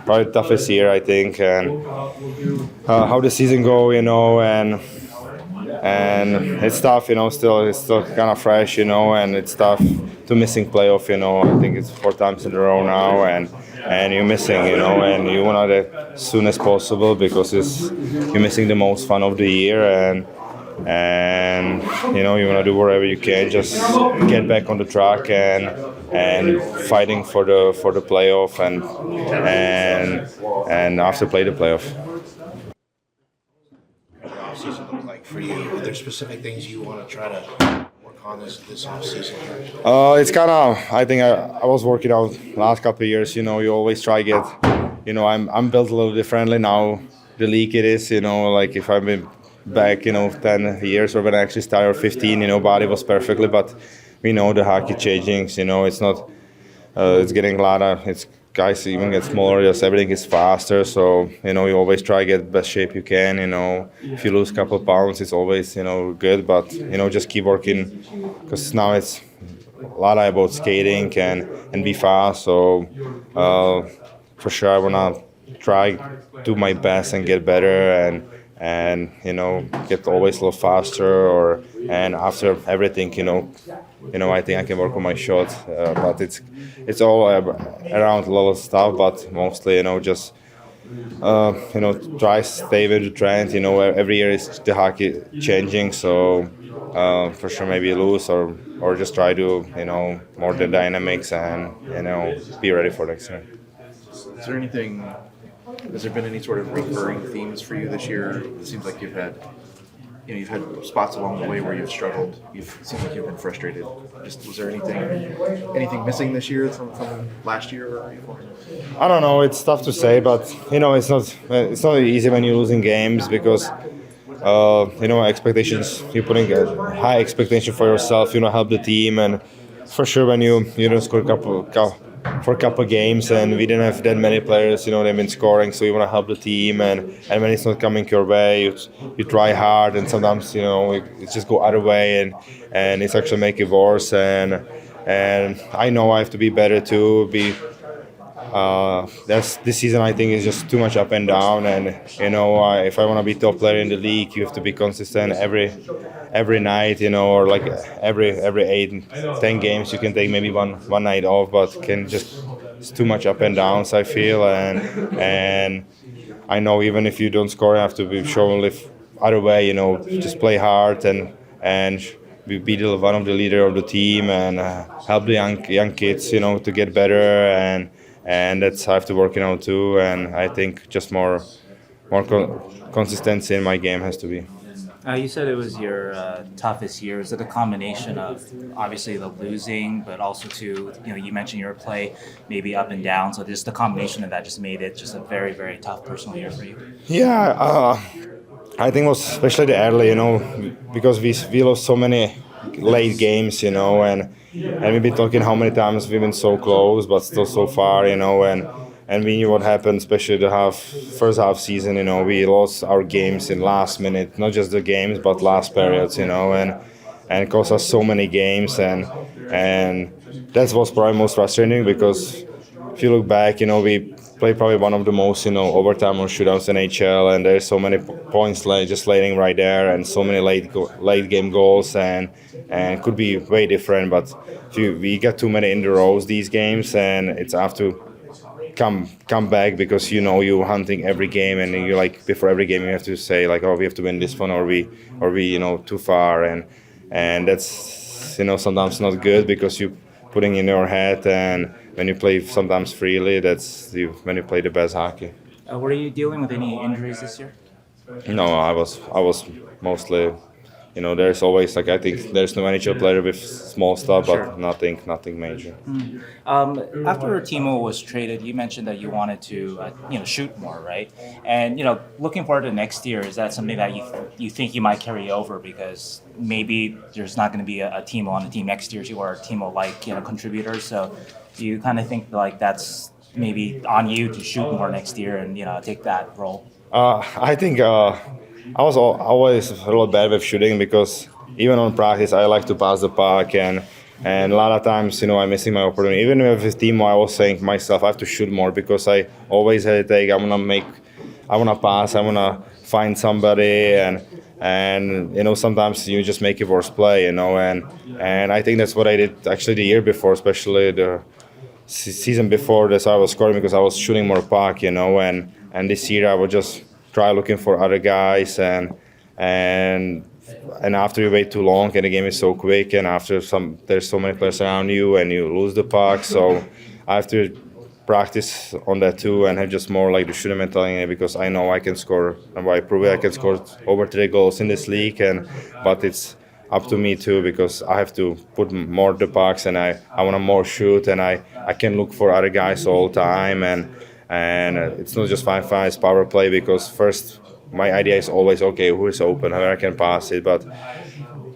probably the toughest year, I think, and how the season go, and it's tough, still it's still kind of fresh, and it's tough to missing playoff, I think it's 4 times in a row now, and you're missing, and you want it as soon as possible because you're missing the most fun of the year, and you want to do whatever you can, just get back on the track and fighting for the playoff and after play the playoff. Offseason look like for you? Are there specific things you want to try to work on this offseason? It's kind of, I think I was working out last couple of years. You always try get. I'm built a little differently now. The league it is. Like if I've been back, 10 years or when I actually started 15, body was perfectly, but we know the hockey changing. It's not. It's getting louder. It's guys even get smaller. Just everything is faster. So you always try to get best shape you can. If you lose a couple of pounds, it's always good. But just keep working because now it's a lot about skating and be fast. So for sure, I wanna try do my best and get better and get always a little faster and after everything I think I can work on my shot, but it's all around a lot of stuff, but mostly just try stay with the trend. Every year is the hockey changing, so for sure maybe lose or just try to more the dynamics and be ready for next year. Has there been any sort of recurring themes for you this year? It seems like you've had spots along the way where you've struggled. It seems like you've been frustrated. Was there anything missing this year from last year? I don't know. It's tough to say, but it's not easy when you're losing games because expectations. You're putting a high expectation for yourself. Help the team, and for sure when you don't score for a couple of games, and we didn't have that many players, they've been scoring, so you want to help the team, and when it's not coming your way, you try hard, and sometimes, it just go other way, and it's actually make it worse, and I know I have to be better too, this season I think is just too much up and down, and if I want to be top player in the league, you have to be consistent every night, or like every 8-10 games you can take maybe one night off, but it's too much up and downs, I feel, and I know even if you don't score, you have to be shown live other way, just play hard and be one of the leader of the team and help the young kids, to get better, and that's I have to work out too, and I think just more consistency in my game has to be. You said it was your toughest year. Is it a combination of obviously the losing, but also to you mentioned your play maybe up and down, so just the combination of that just made it just a very, very tough personal year for you? Yeah, I think it was especially the early, because we lost so many late games, and we've been talking how many times we've been so close, but still so far, and we knew what happened, especially the first half season. We lost our games in last minute, not just the games, but last periods. And it cost us so many games, and that was probably most frustrating because if you look back, we played probably one of the most overtime or shootouts in NHL, and there's so many points just laying right there, and so many late game goals, and could be way different. But we got too many in the rows these games, and it's have to come back because you're hunting every game, and you like before every game you have to say like, oh, we have to win this one, or we too far, and that's sometimes not good because you putting in your head, and when you play sometimes freely, that's when you play the best hockey. Were you dealing with any injuries this year? No, I was mostly. There's always I think there's no NHL player with small stuff, Sure. but nothing major. After Timo was traded, you mentioned that you wanted to shoot more, right? And looking forward to next year, is that something that you think you might carry over because maybe there's not going to be a Timo on the team next year or a Timo-like contributors? So do you kind of think like that's maybe on you to shoot more next year and take that role? I think I was always a little bad with shooting because even on practice I like to pass the puck, and and a lot of times, I'm missing my opportunity. Even with Timo, I was saying to myself, I have to shoot more because I always hesitate. I wanna pass, I wanna find somebody, and sometimes you just make it worse play, and I think that's what I did actually the year before, especially the season before this. I was scoring because I was shooting more puck, and this year I would just try looking for other guys, and after you wait too long and the game is so quick, and after there's so many players around you and you lose the puck, so I have to practice on that too and have just more like the shooter mentality, because I know I can score, and I prove it, I can score over 3 goals in this league, but it's up to me too, because I have to put more the pucks, and I want to more shoot, and I can look for other guys all the time, and it's not just 5-5, it's power play, because first my idea is always, okay, who is open, how I can pass it, but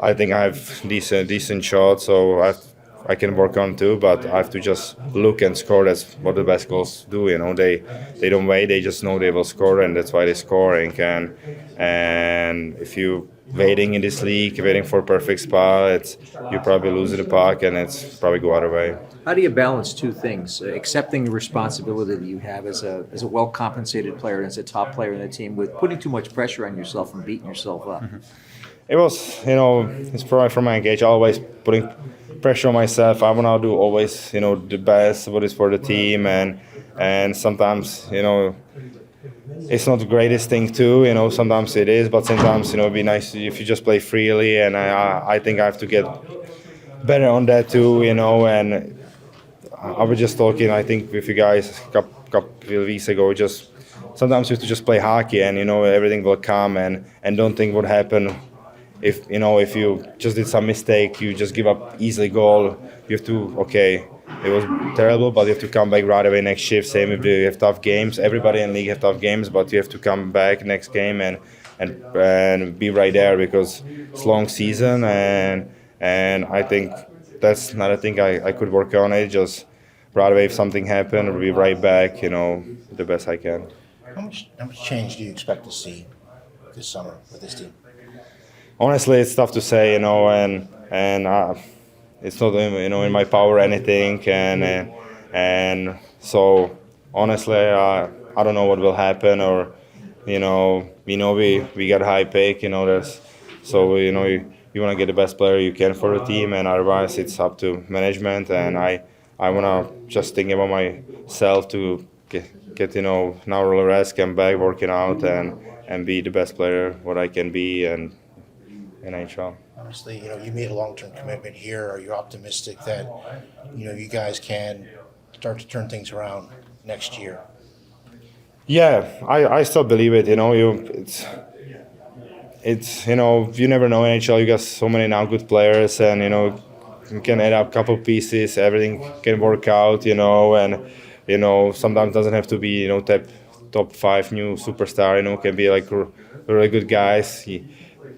I think I have decent shots, so I can work on too, but I have to just look and score. That's what the best goals do. They don't wait. They just know they will score, and that's why they're scoring. And if you waiting in this league, waiting for a perfect spot, you probably lose the puck, and it's probably go other way. How do you balance two things? Accepting the responsibility that you have as a well-compensated player and as a top player in the team, with putting too much pressure on yourself and beating yourself up? Mm-hmm. It was, it's probably from my age, always putting pressure on myself. I want to do always, the best, what is for the team, and sometimes, it's not the greatest thing too, sometimes it is, but sometimes, it'd be nice if you just play freely, and I think I have to get better on that too, and I was just talking, I think, with you guys a couple of weeks ago, just sometimes you have to just play hockey, and, everything will come, and don't think what happened. If you just did some mistake, you just give up easily goal. You have to, okay, it was terrible, but you have to come back right away next shift. Same if you have tough games. Everybody in the league have tough games, but you have to come back next game and be right there, because it's long season, and I think that's another thing I could work on it. Just right away if something happened, I'll be right back, the best I can. How much change do you expect to see this summer with this team? Honestly, it's tough to say, and it's not in my power or anything, and so honestly, I don't know what will happen, or we got a high pick, there's so you want to get the best player you can for the team, and otherwise it's up to management, and I want to just think about myself to get now rest, come back working out, and be the best player what I can be, and in NHL. Obviously, you made a long-term commitment here. Are you optimistic that, you guys can start to turn things around next year? Yeah, I still believe it. It's you never know in NHL. You got so many now good players, and you can add up a couple pieces. Everything can work out. And sometimes doesn't have to be top 5 new superstar. Can be like really good guys.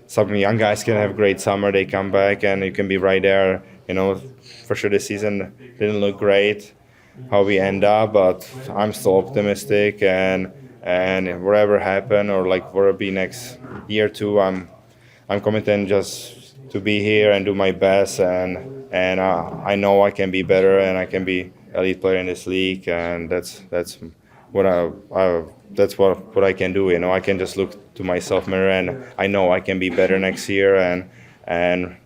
Some young guys can have a great summer. They come back, and you can be right there. For sure this season didn't look great how we end up, but I'm still optimistic, and whatever happen, or like whatever be next year too, I'm committed just to be here and do my best, and I know I can be better, and I can be elite player in this league, and that's what that's what I can do. I can just look to myself mirror, and I know I can be better next year, and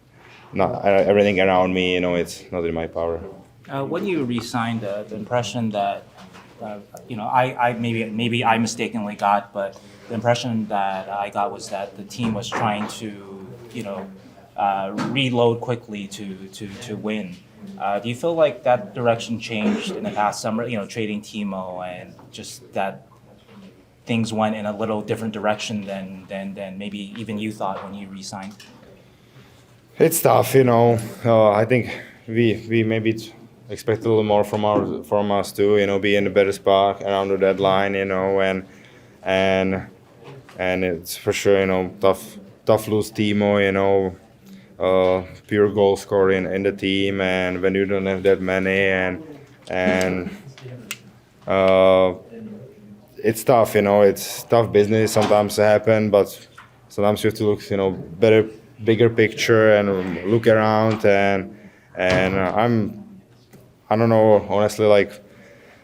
not everything around me. It's not in my power. When you re-signed, the impression that I maybe I mistakenly got, but the impression that I got was that the team was trying to reload quickly to win. Do you feel like that direction changed in the past summer? Trading Timo, and just that things went in a little different direction than maybe even you thought when you re-signed? It's tough, I think we maybe expect a little more from us too. Be in a better spot around the deadline, and it's for sure, tough lose Timo, pure goal scorer in the team, and when you don't have that many, and it's tough, it's tough business. Sometimes it happen, but sometimes you have to look, bigger picture, and look around, and I don't know, honestly, like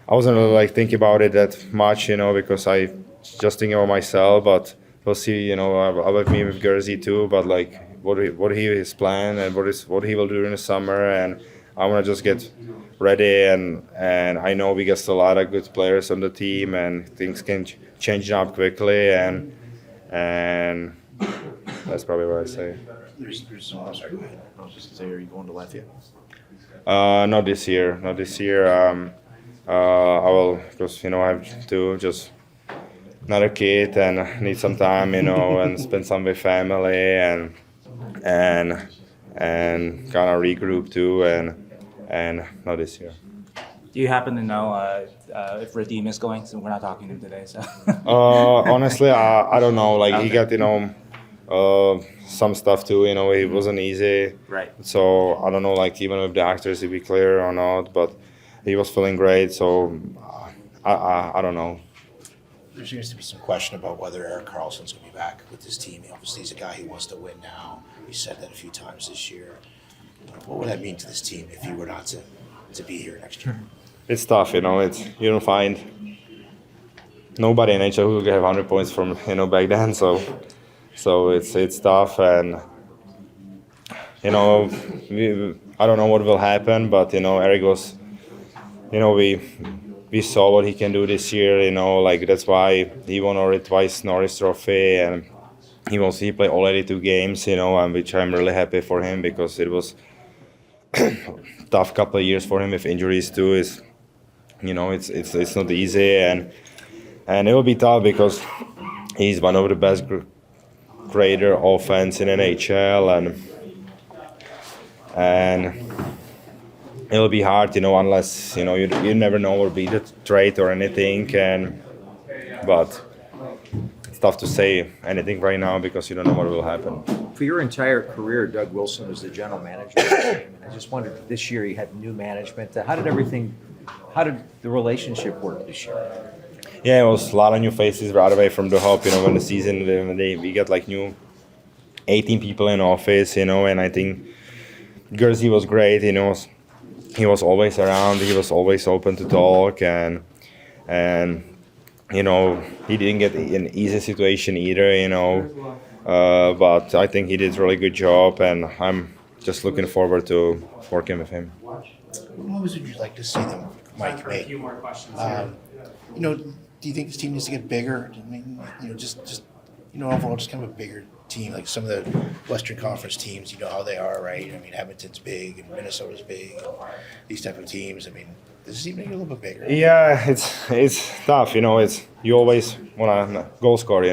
I wasn't really like thinking about it that much, because I just thinking about myself. But we'll see, about me with Jersey too. But like what he is planned and what he will do during the summer, and I want to just get ready. And I know we got a lot of good players on the team, and things can change up quickly, and that's probably what I say. There's some. I'm sorry. Go ahead. I was just gonna say, are you going to Latvia? Not this year. Not this year. I will, because I have to just another kid and need some time, and spend some with family and kind of regroup too, and not this year. Do you happen to know if Radim is going? So we're not talking to him today. So. Honestly, I don't know. Like he got some stuff too. It wasn't easy. Right. So I don't know. Like even with the actors, to be clear or not, but he was feeling great. So I don't know. There seems to be some question about whether Erik Karlsson's going to be back with this team. Obviously, he's a guy who wants to win now. He said that a few times this year. What would that mean to this team if he were not to be here next year? It's tough, It's you don't find nobody in NHL who can have 100 points from back then. So it's tough, and I don't know what will happen, but Erik was, we saw what he can do this year. Like that's why he won already twice Norris Trophy, and he played already 2 games, and which I'm really happy for him, because it was tough couple of years for him with injuries too. It's not easy, and it will be tough because he's one of the best grader offense in NHL, and it'll be hard, unless you never know what will be the trade or anything, but it's tough to say anything right now because you don't know what will happen. For your entire career, Doug Wilson was the general manager of the team. And I just wondered, this year you had new management. How did the relationship work this year? Yeah, it was a lot of new faces right away from the hop. When the season, we got like new 18 people in office, and I think Jersey was great. He was always around. He was always open to talk, and he didn't get an easy situation either. But I think he did a really good job, and I'm just looking forward to working with him. What moves would you like to see them, Mike, make? Do you think this team needs to get bigger? I mean, overall, just kind of a bigger team, like some of the Western Conference teams. You know how they are, right? I mean, Edmonton's big and Minnesota's big. And these type of teams. I mean, does this team make it a little bit bigger? Yeah, it's tough. You always want to goal score. I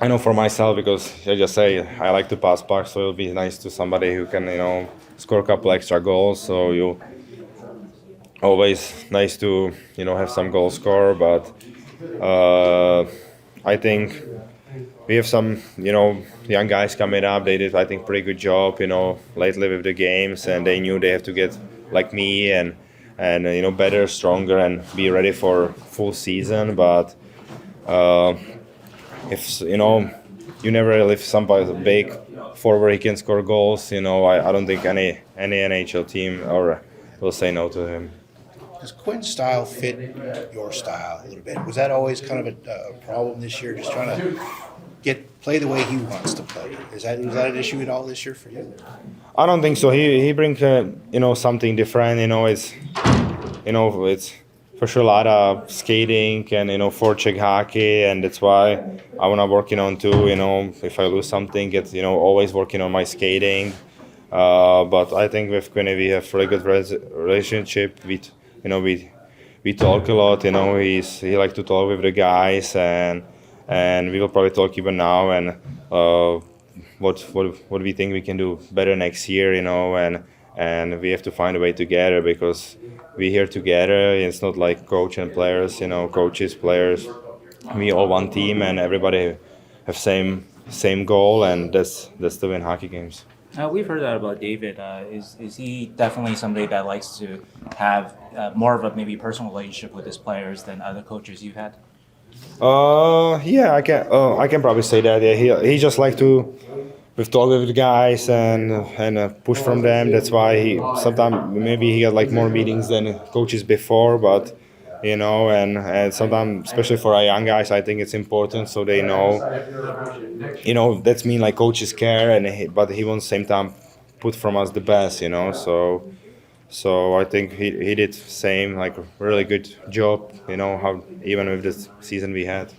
know for myself, because I just say I like to pass pucks, so it'll be nice to somebody who can score a couple extra goals. So you always nice to have some goal score, but I think we have some young guys coming up. They did, I think, pretty good job lately with the games, and they knew they have to get like me and better, stronger, and be ready for full season. But if you never really, if somebody's a big forward, he can score goals. I don't think any NHL team will say no to him. Does Quinn's style fit your style a little bit? Was that always kind of a problem this year, just trying to play the way he wants to play? Was that an issue at all this year for you? I don't think so. He brings something different. It's for sure a lot of skating and forecheck hockey, and that's why I wanna working on too. If I lose something, always working on my skating. But I think with Quinn we have really good relationship. We talk a lot. He likes to talk with the guys, and we will probably talk even now. And what we think we can do better next year. And we have to find a way together, because we're here together. It's not like coach and players, coaches, players. We all one team, and everybody have same goal, and that's to win hockey games. We've heard that about David. Is he definitely somebody that likes to have more of a maybe personal relationship with his players than other coaches you've had? Yeah, I can probably say that. Yeah, he just like to we've talked with the guys and push from them. That's why he sometimes maybe he got like more meetings than coaches before, but and sometimes especially for our young guys, I think it's important so they know. That's mean like coaches care, but he wants same time put from us the best. So I think he did same like really good job. How even with this season we had.